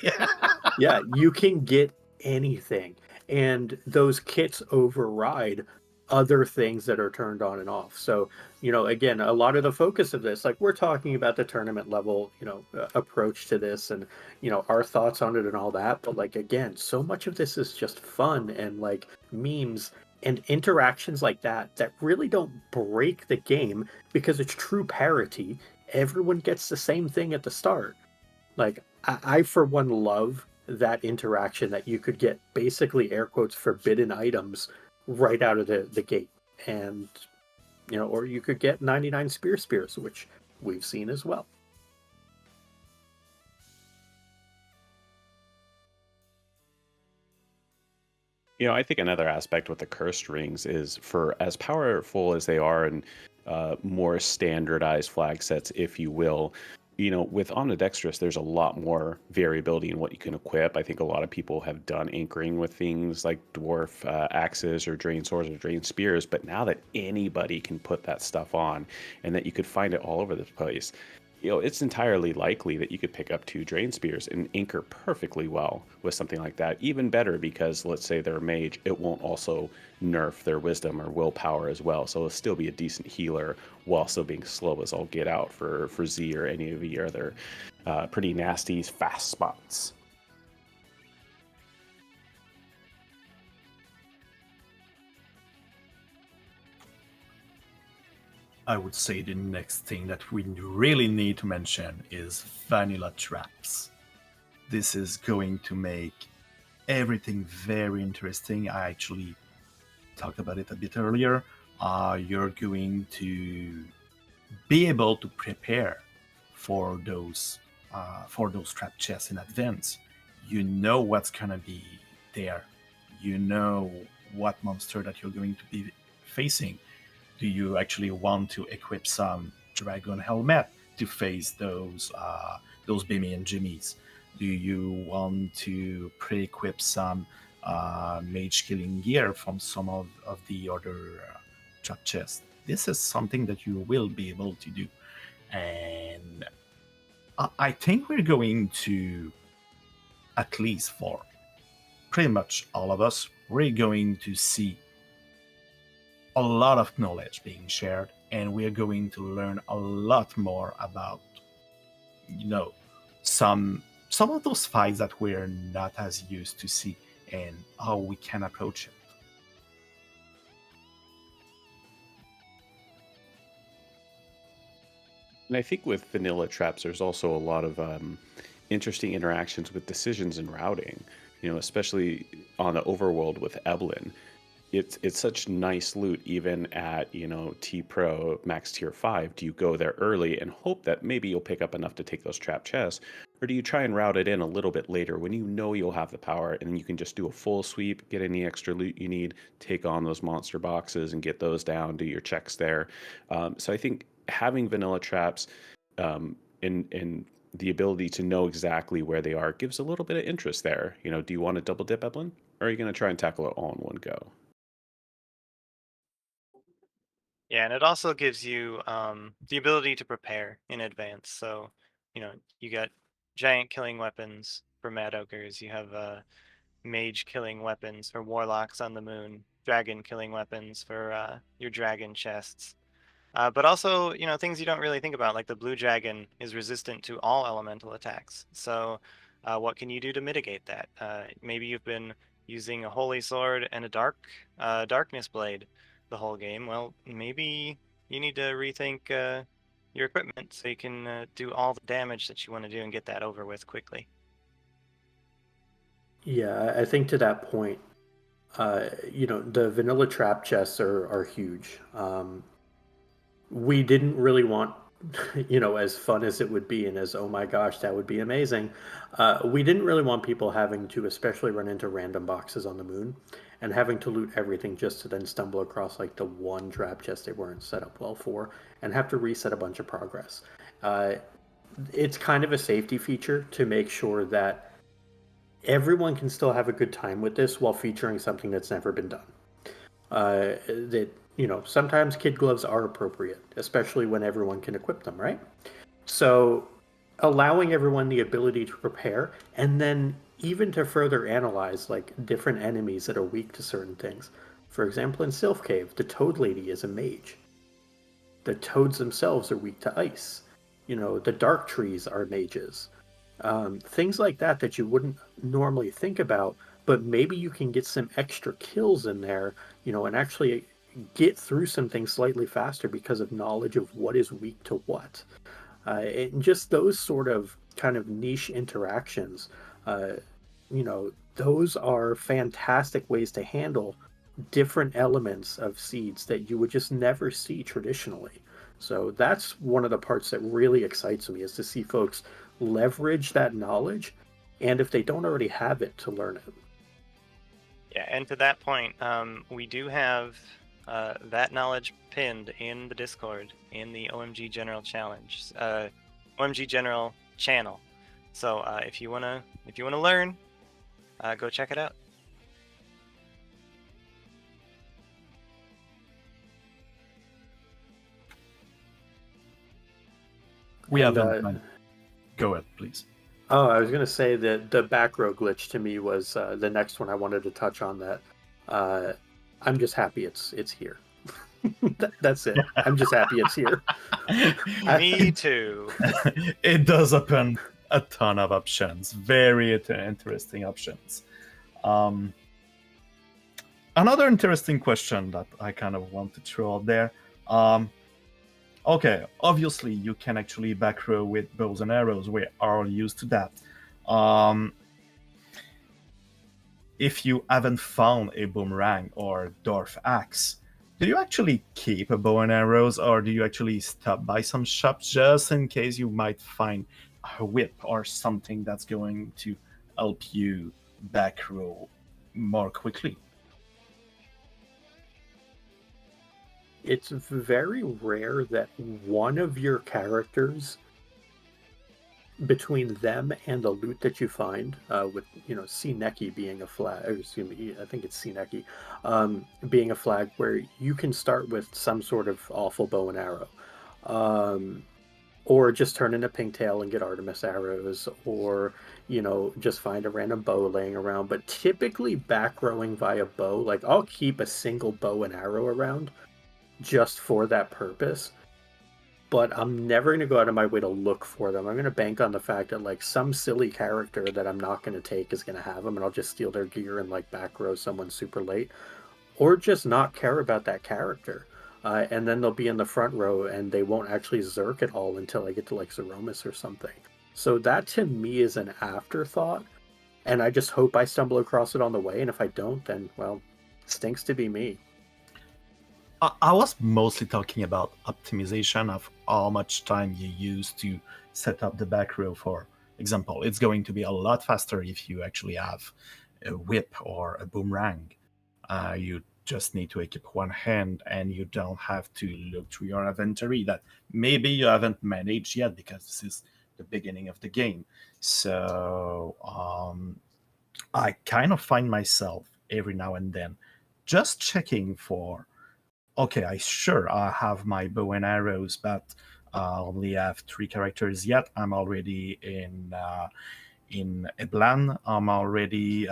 Yeah, you can get anything. And those kits override other things that are turned on and off. So, again, a lot of the focus of this, like we're talking about the tournament level, approach to this and, our thoughts on it and all that. But like, again, so much of this is just fun and like memes and interactions like that really don't break the game because it's true parity. Everyone gets the same thing at the start. Like, I for one love that interaction that you could get basically air quotes forbidden items right out of the gate. And, or you could get 99 spears, which we've seen as well. I think another aspect with the cursed rings is for as powerful as they are and more standardized flag sets, if you will, with Omnidexterous, there's a lot more variability in what you can equip. I think a lot of people have done anchoring with things like dwarf axes or drain swords or drain spears, but now that anybody can put that stuff on and that you could find it all over the place, it's entirely likely that you could pick up 2 drain spears and anchor perfectly well with something like that. Even better because, let's say they're a mage, it won't also nerf their wisdom or willpower as well. So it'll still be a decent healer while still being slow as all get out for Z or any of the other pretty nasty fast spots. I would say the next thing that we really need to mention is vanilla traps. This is going to make everything very interesting. I actually talked about it a bit earlier. You're going to be able to prepare for those trap chests in advance. You know what's gonna be there. You know what monster that you're going to be facing. Do you actually want to equip some dragon helmet to face those Bimmy and Jimmies? Do you want to pre-equip some mage killing gear from some of the other trap chests? This is something that you will be able to do. And I think we're going to, at least for pretty much all of us, we're going to see a lot of knowledge being shared, and we're going to learn a lot more about, some of those fights that we're not as used to see and how we can approach it. And I think with vanilla traps, there's also a lot of interesting interactions with decisions and routing. Especially on the overworld with Eblin. It's such nice loot even at Tpro max tier 5. Do you go there early and hope that maybe you'll pick up enough to take those trap chests, or do you try and route it in a little bit later when you know you'll have the power and you can just do a full sweep, get any extra loot you need, take on those monster boxes and get those down, do your checks there. So I think having vanilla traps and the ability to know exactly where they are gives a little bit of interest there. Do you want to double dip, Eblin, or are you going to try and tackle it all in one go? Yeah, and it also gives you the ability to prepare in advance. So, you got giant killing weapons for mad ogres. You have mage killing weapons for warlocks on the moon. Dragon killing weapons for your dragon chests. But also, things you don't really think about, like the blue dragon is resistant to all elemental attacks. So, what can you do to mitigate that? Maybe you've been using a holy sword and a darkness blade the whole game. Well, maybe you need to rethink your equipment so you can do all the damage that you want to do and get that over with quickly. Yeah, I think to that point, the vanilla trap chests are huge. We didn't really want, as fun as it would be and as, oh my gosh, that would be amazing. We didn't really want people having to especially run into random boxes on the moon and having to loot everything just to then stumble across like the one trap chest they weren't set up well for and have to reset a bunch of progress. It's kind of a safety feature to make sure that everyone can still have a good time with this while featuring something that's never been done. Sometimes kid gloves are appropriate, especially when everyone can equip them, right? So allowing everyone the ability to prepare and then even to further analyze like different enemies that are weak to certain things. For example, in Sylph Cave, the Toad Lady is a mage. The toads themselves are weak to ice. The dark trees are mages. Things like that you wouldn't normally think about, but maybe you can get some extra kills in there, and actually get through some things slightly faster because of knowledge of what is weak to what. And just those sort of kind of niche interactions, those are fantastic ways to handle different elements of seeds that you would just never see traditionally. So that's one of the parts that really excites me, is to see folks leverage that knowledge, and if they don't already have it, to learn it. Yeah, and to that point, we do have that knowledge pinned in the Discord in the OMG General Challenge. OMG General channel. So if you wanna learn, go check it out. We And, haven't. Go ahead, please. Oh, I was going to say that the backrow glitch to me was the next one I wanted to touch on. That I'm just happy it's here. That's it. I'm just happy it's here. Me too. It does open a ton of options. Very interesting options. Another interesting question that I kind of want to throw out there. Okay, obviously you can actually backrow with bows and arrows. We are used to that. If you haven't found a boomerang or dwarf axe, do you actually keep a bow and arrows, or do you actually stop by some shops just in case you might find a whip or something that's going to help you backrow more quickly? It's very rare that one of your characters, between them and the loot that you find, with nekkie being a flag, or excuse me, I think it's nekkie, being a flag where you can start with some sort of awful bow and arrow, or just turn in a pigtail and get Artemis arrows, or just find a random bow laying around. But typically backrowing via bow, like I'll keep a single bow and arrow around just for that purpose, but I'm never going to go out of my way to look for them. I'm going to bank on the fact that like some silly character that I'm not going to take is going to have them, and I'll just steal their gear and like backrow someone super late, or just not care about that character, and then they'll be in the front row and they won't actually zerk at all until I get to like Zeromus or something. So that to me is an afterthought, and I just hope I stumble across it on the way, and if I don't, then well, stinks to be me. I was mostly talking about optimization of how much time you use to set up the back row. For example, it's going to be a lot faster if you actually have a whip or a boomerang. You just need to equip one hand, and you don't have to look through your inventory that maybe you haven't managed yet because this is the beginning of the game. So I kind of find myself every now and then just checking for, okay, I have my bow and arrows, but I only have 3 characters yet. I'm already in a plan. I'm already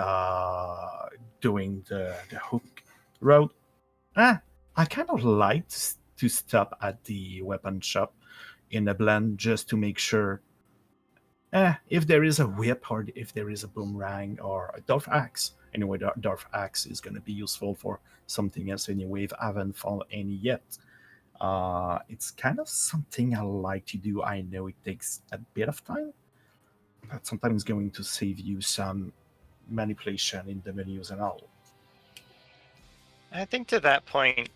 doing the hook road. I kind of like to stop at the weapon shop in a blend just to make sure if there is a whip or if there is a boomerang or a dwarf axe. Anyway, the dwarf axe is going to be useful for something else anyway if I haven't found any yet. It's kind of something I like to do. I know it takes a bit of time, but sometimes going to save you some manipulation in the menus and all. I think to that point,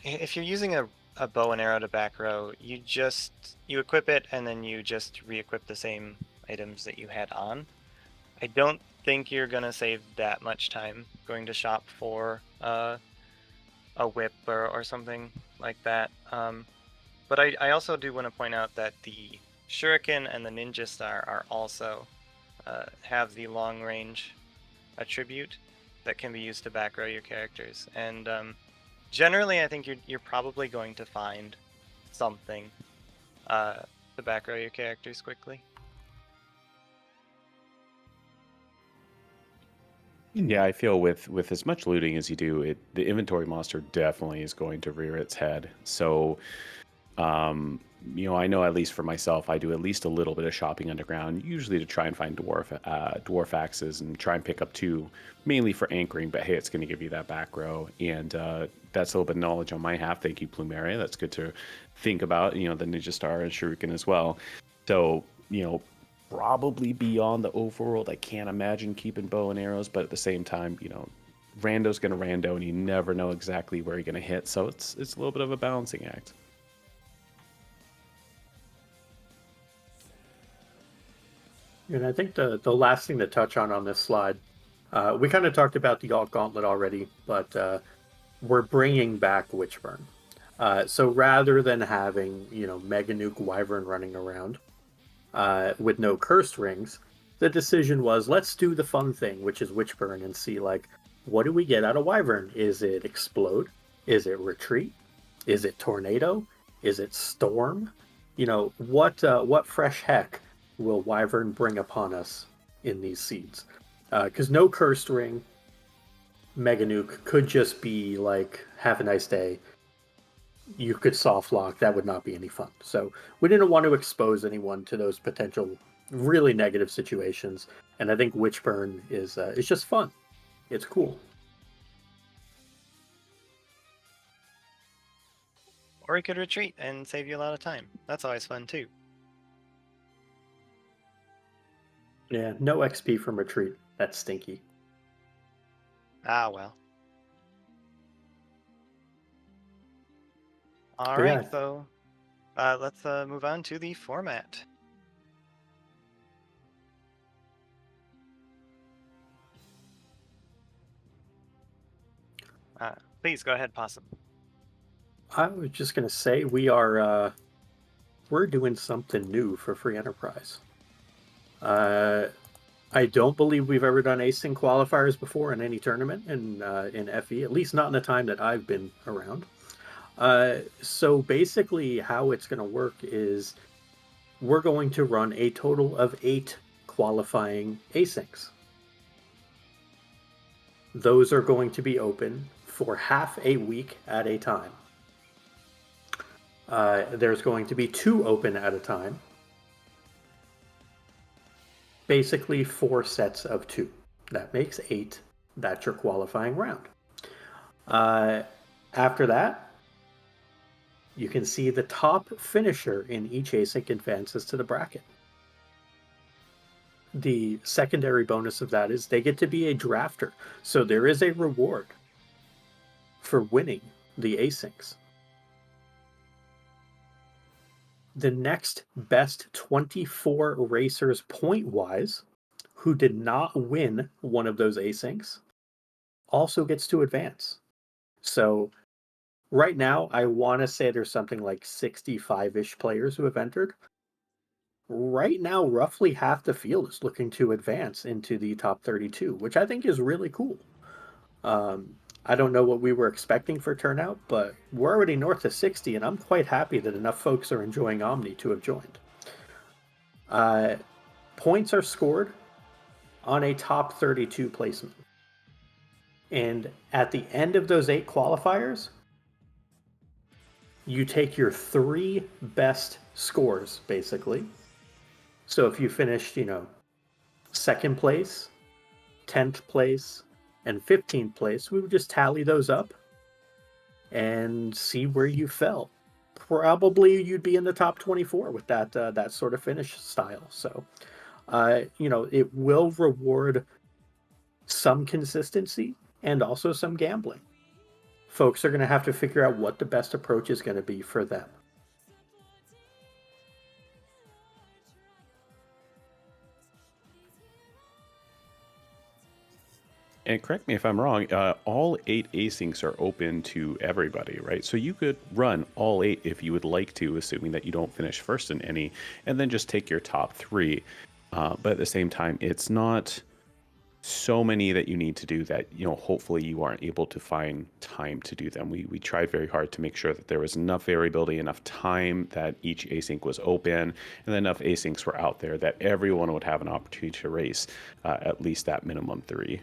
if you're using a bow and arrow to backrow, you equip it and then you just re-equip the same items that you had on. I don't think you're gonna save that much time going to shop for a whip or something like that. But I also do want to point out that the shuriken and the ninja star are also have the long range attribute that can be used to backrow your characters, and generally I think you're probably going to find something to backrow your characters quickly. Yeah, I feel with as much looting as you do, the inventory monster definitely is going to rear its head. So, I know at least for myself, I do at least a little bit of shopping underground, usually to try and find dwarf axes and try and pick up 2, mainly for anchoring. But hey, it's going to give you that back row, and that's a little bit of knowledge on my half. Thank you, Plumeria. That's good to think about. The Ninja Star and Shuriken as well. So, probably beyond the overworld, I can't imagine keeping bow and arrows, but at the same time, rando's gonna rando, and you never know exactly where you're gonna hit, so it's a little bit of a balancing act. And I think the last thing to touch on this slide, we kind of talked about the gauntlet already, but we're bringing back Whichburn. So rather than having Mega Nuke Wyvern running around, with no cursed rings, the decision was, let's do the fun thing, which is whichburn, and see, like, what do we get out of wyvern? Is it explode? Is it retreat? Is it tornado? Is it storm? You know, what fresh heck will wyvern bring upon us in these seeds? Because no cursed ring, Mega Nuke could just be like, have a nice day. You could soft lock. That would not be any fun. So we didn't want to expose anyone to those potential really negative situations. And I think Whichburn is just fun. It's cool. Or he could retreat and save you a lot of time. That's always fun too. Yeah, no XP from retreat. That's stinky. Ah, well. All But right, yeah. so let's move on to the format. Please go ahead, Possum. I was just gonna say we're doing something new for Free Enterprise. I don't believe we've ever done async qualifiers before in any tournament in FE, at least not in the time that I've been around. So basically how it's going to work is we're going to run a total of 8 qualifying asyncs. Those are going to be open for half a week at a time. There's going to be 2 open at a time. Basically 4 sets of 2. That makes 8. That's your qualifying round. After that, you can see the top finisher in each async advances to the bracket. The secondary bonus of that is they get to be a drafter. So there is a reward for winning the asyncs. The next best 24 racers point-wise who did not win one of those asyncs also gets to advance. So right now, I want to say there's something like 65-ish players who have entered. Right now, roughly half the field is looking to advance into the top 32, which I think is really cool. I don't know what we were expecting for turnout, but we're already north of 60, and I'm quite happy that enough folks are enjoying Omni to have joined. Points are scored on a top 32 placement. And at the end of those 8 qualifiers, you take your 3 best scores, basically. So if you finished, 2nd place, 10th place, and 15th place, we would just tally those up and see where you fell. Probably you'd be in the top 24 with that sort of finish style. So, it will reward some consistency and also some gambling. Folks are going to have to figure out what the best approach is going to be for them. And correct me if I'm wrong, all 8 asyncs are open to everybody, right? So you could run all 8 if you would like to, assuming that you don't finish first in any, and then just take your top 3. But at the same time, it's not so many that you need to do that, hopefully you aren't able to find time to do them. We tried very hard to make sure that there was enough variability, enough time that each async was open, and enough asyncs were out there that everyone would have an opportunity to race at least that minimum 3.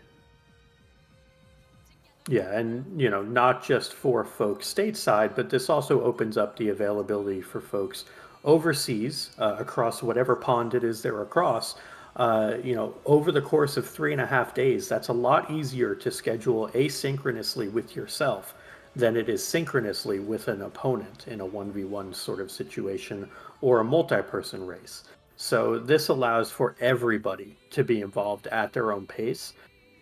Yeah, and not just for folks stateside, but this also opens up the availability for folks overseas, across whatever pond it is they're across. Over the course of 3.5 days, that's a lot easier to schedule asynchronously with yourself than it is synchronously with an opponent in a 1v1 sort of situation or a multi-person race. So this allows for everybody to be involved at their own pace,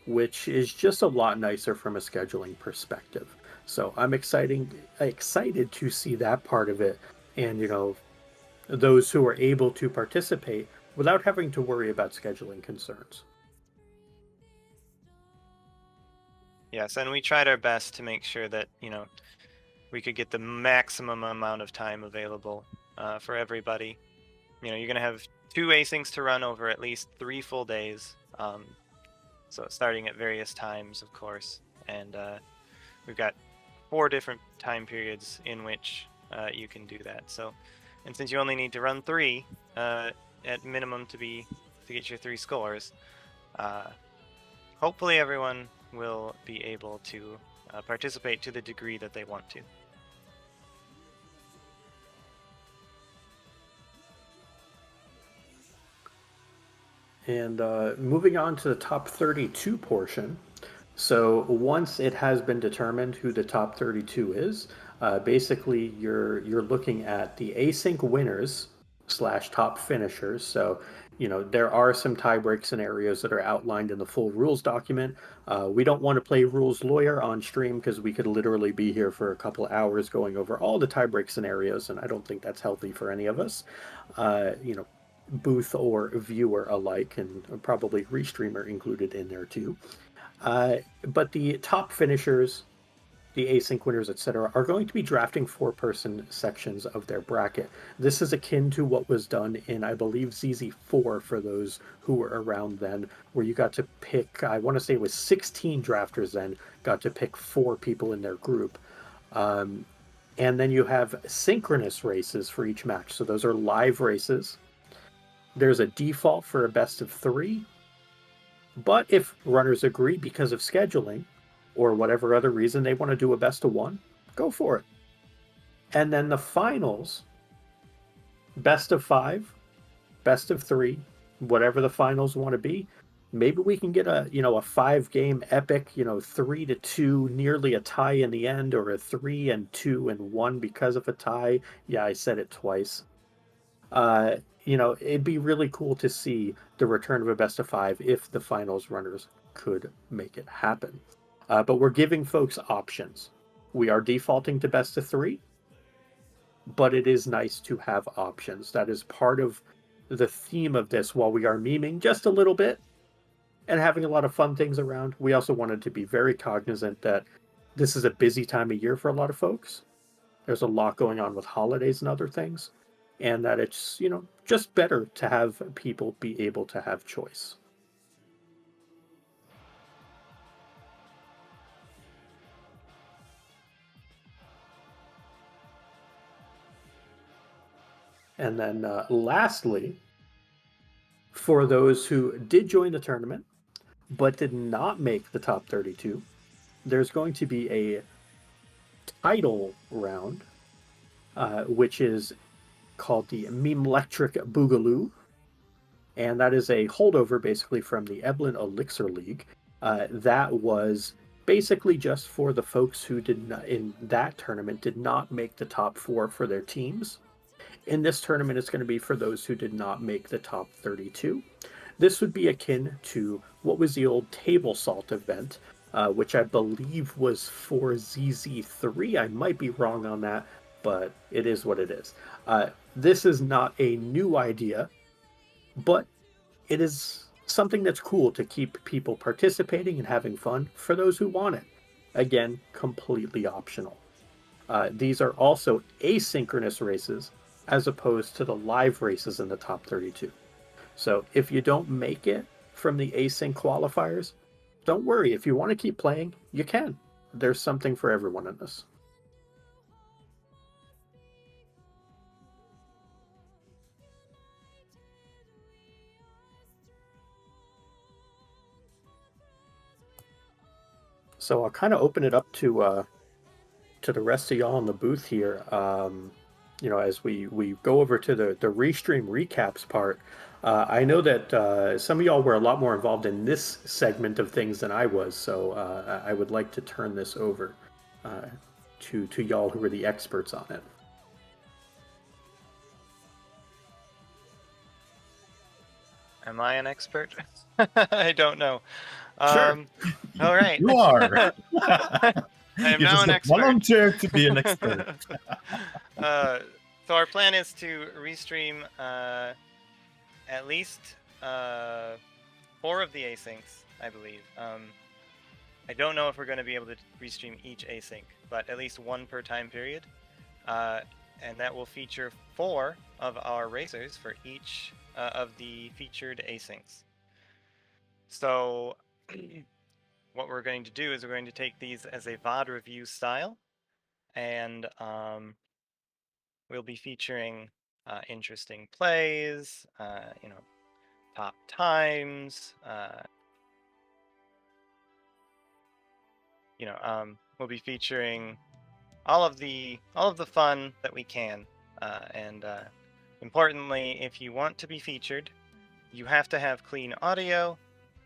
which is just a lot nicer from a scheduling perspective. So I'm excited to see that part of it, and those who are able to participate without having to worry about scheduling concerns. Yes, and we tried our best to make sure that we could get the maximum amount of time available for everybody. You're going to have 2 asyncs to run over at least 3 full days. So starting at various times, of course, and we've got 4 different time periods in which you can do that. So, and since you only need to run 3 at minimum to get your 3 scores, hopefully everyone will be able to participate to the degree that they want to. And moving on to the top 32 portion. So once it has been determined who the top 32 is, basically you're looking at the async winners / top finishers. So, you know, there are some tiebreak scenarios that are outlined in the full rules document. We don't want to play rules lawyer on stream because we could literally be here for a couple of hours going over all the tiebreak scenarios, and I don't think that's healthy for any of us. You know, booth or viewer alike, and probably Restreamer included in there too. But the top finishers, the async winners, etc., are going to be drafting 4-person sections of their bracket. This is akin to what was done in, I believe, ZZ4 for those who were around then, where you got to pick, I want to say it was 16 drafters then, got to pick 4 people in their group. And then you have synchronous races for each match. So those are live races. There's a default for a best of 3. But if runners agree because of scheduling or whatever other reason they want to do a best of 1, go for it. And then the finals, best of 5, best of 3, whatever the finals want to be. Maybe we can get a 5-game epic, 3-2, nearly a tie in the end, or a 3-2 and 1 because of a tie. Yeah, I said it twice. It'd be really cool to see the return of a best of 5 if the finals runners could make it happen. But we're giving folks options. We are defaulting to best of 3, but it is nice to have options. That is part of the theme of this. While we are memeing just a little bit and having a lot of fun things around, we also wanted to be very cognizant that this is a busy time of year for a lot of folks. There's a lot going on with holidays and other things. And that it's, just better to have people be able to have choice. And then lastly, for those who did join the tournament but did not make the top 32, there's going to be a title round, which is called the Memelectric Boogaloo, and that is a holdover basically from the Evelyn Elixir League. That was basically just for the folks who did not, in that tournament, did not make the top 4 for their teams. In this tournament, it's going to be for those who did not make the top 32. This would be akin to what was the old Table Salt event, which I believe was for ZZ3. I might be wrong on that, but it is what it is. This is not a new idea, but it is something that's cool to keep people participating and having fun for those who want it. Again, completely optional. These are also asynchronous races as opposed to the live races in the top 32. So if you don't make it from the async qualifiers, don't worry. If you want to keep playing, you can. There's something for everyone in this. So I'll kind of open it up to the rest of y'all in the booth here. As we go over to the Restream recaps part. I know that some of y'all were a lot more involved in this segment of things than I was, so I would like to turn this over to y'all who are the experts on it. Am I an expert? I don't know. Sure. All right. You are. I am You now just an got expert. volunteered to be an expert. So our plan is to restream at least 4 of the asyncs, I believe. I don't know if we're going to be able to restream each async, but at least 1 per time period. And that will feature 4 of our racers for each of the featured asyncs. So what we're going to do is we're going to take these as a VOD review style, and we'll be featuring interesting plays, top times, we'll be featuring all of the fun that we can, and importantly, if you want to be featured, you have to have clean audio,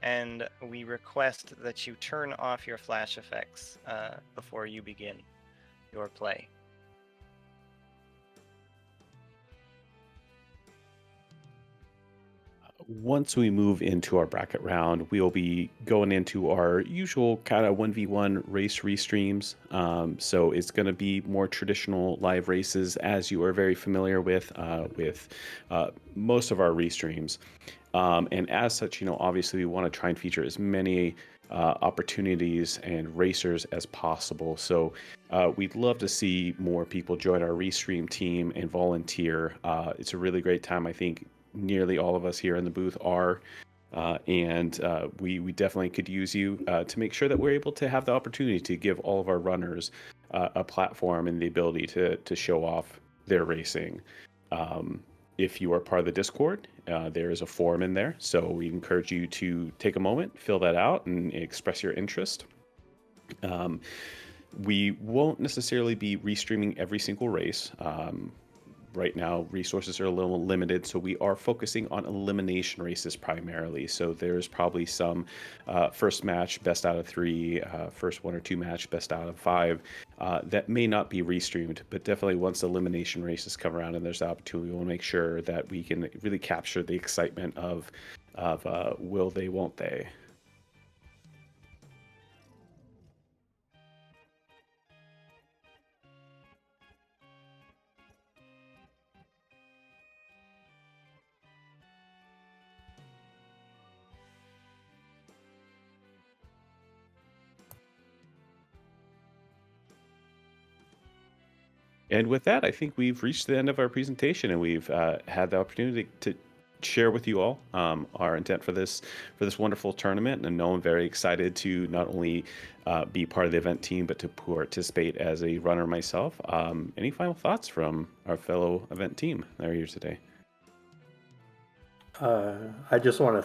and we request that you turn off your flash effects before you begin your play. Once we move into our bracket round, we'll be going into our usual kind of 1v1 race restreams. So it's going to be more traditional live races, as you are very familiar with most of our restreams. And as such, obviously we want to try and feature as many opportunities and racers as possible. So we'd love to see more people join our Restream team and volunteer. It's a really great time. I think nearly all of us here in the booth are, and we definitely could use you to make sure that we're able to have the opportunity to give all of our runners a platform and the ability to show off their racing. If you are part of the Discord, there is a forum in there, so we encourage you to take a moment, fill that out, and express your interest. We won't necessarily be restreaming every single race. Right now, resources are a little limited, so we are focusing on elimination races primarily. So there's probably some first match, best out of 3, first 1 or 2 match, best out of 5, that may not be restreamed, but definitely once the elimination races come around and there's the opportunity, we want to make sure that we can really capture the excitement of will they, won't they. And with that, I think we've reached the end of our presentation, and we've had the opportunity to share with you all our intent for this wonderful tournament. And I know I'm very excited to not only be part of the event team, but to participate as a runner myself. Any final thoughts from our fellow event team that are here today? I just want to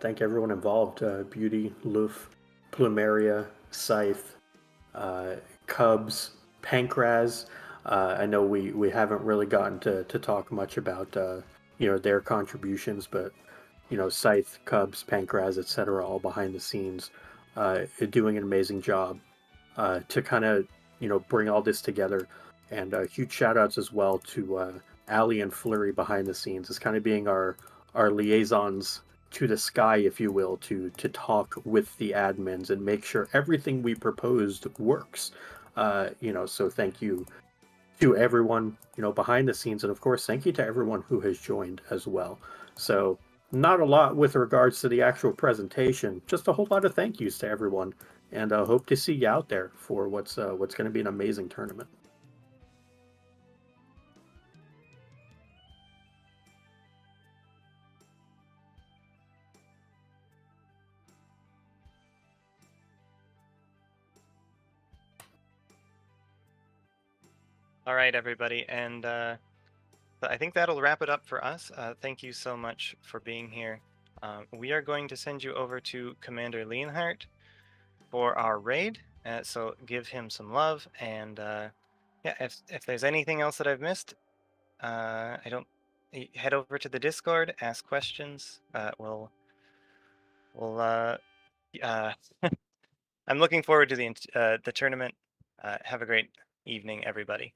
thank everyone involved: Beauty, Loof, Plumeria, Scythe, Cubs, Pankraz. I know we haven't really gotten to talk much about their contributions, but Scythe, Cubs, Pankraz, etc., all behind the scenes, doing an amazing job to kind of bring all this together. And huge shout outs as well to Ali and Flurry behind the scenes, as kind of being our liaisons to the sky, if you will, to talk with the admins and make sure everything we proposed works. So thank you to everyone behind the scenes, and of course thank you to everyone who has joined as well. So not a lot with regards to the actual presentation, just a whole lot of thank yous to everyone, and I hope to see you out there for what's going to be an amazing tournament. All right, everybody, and I think that'll wrap it up for us. Thank you so much for being here. We are going to send you over to Commander Leonhardt for our raid, so give him some love. And yeah, if there's anything else that I've missed, head over to the Discord, ask questions. We'll I'm looking forward to the tournament. Have a great evening, everybody.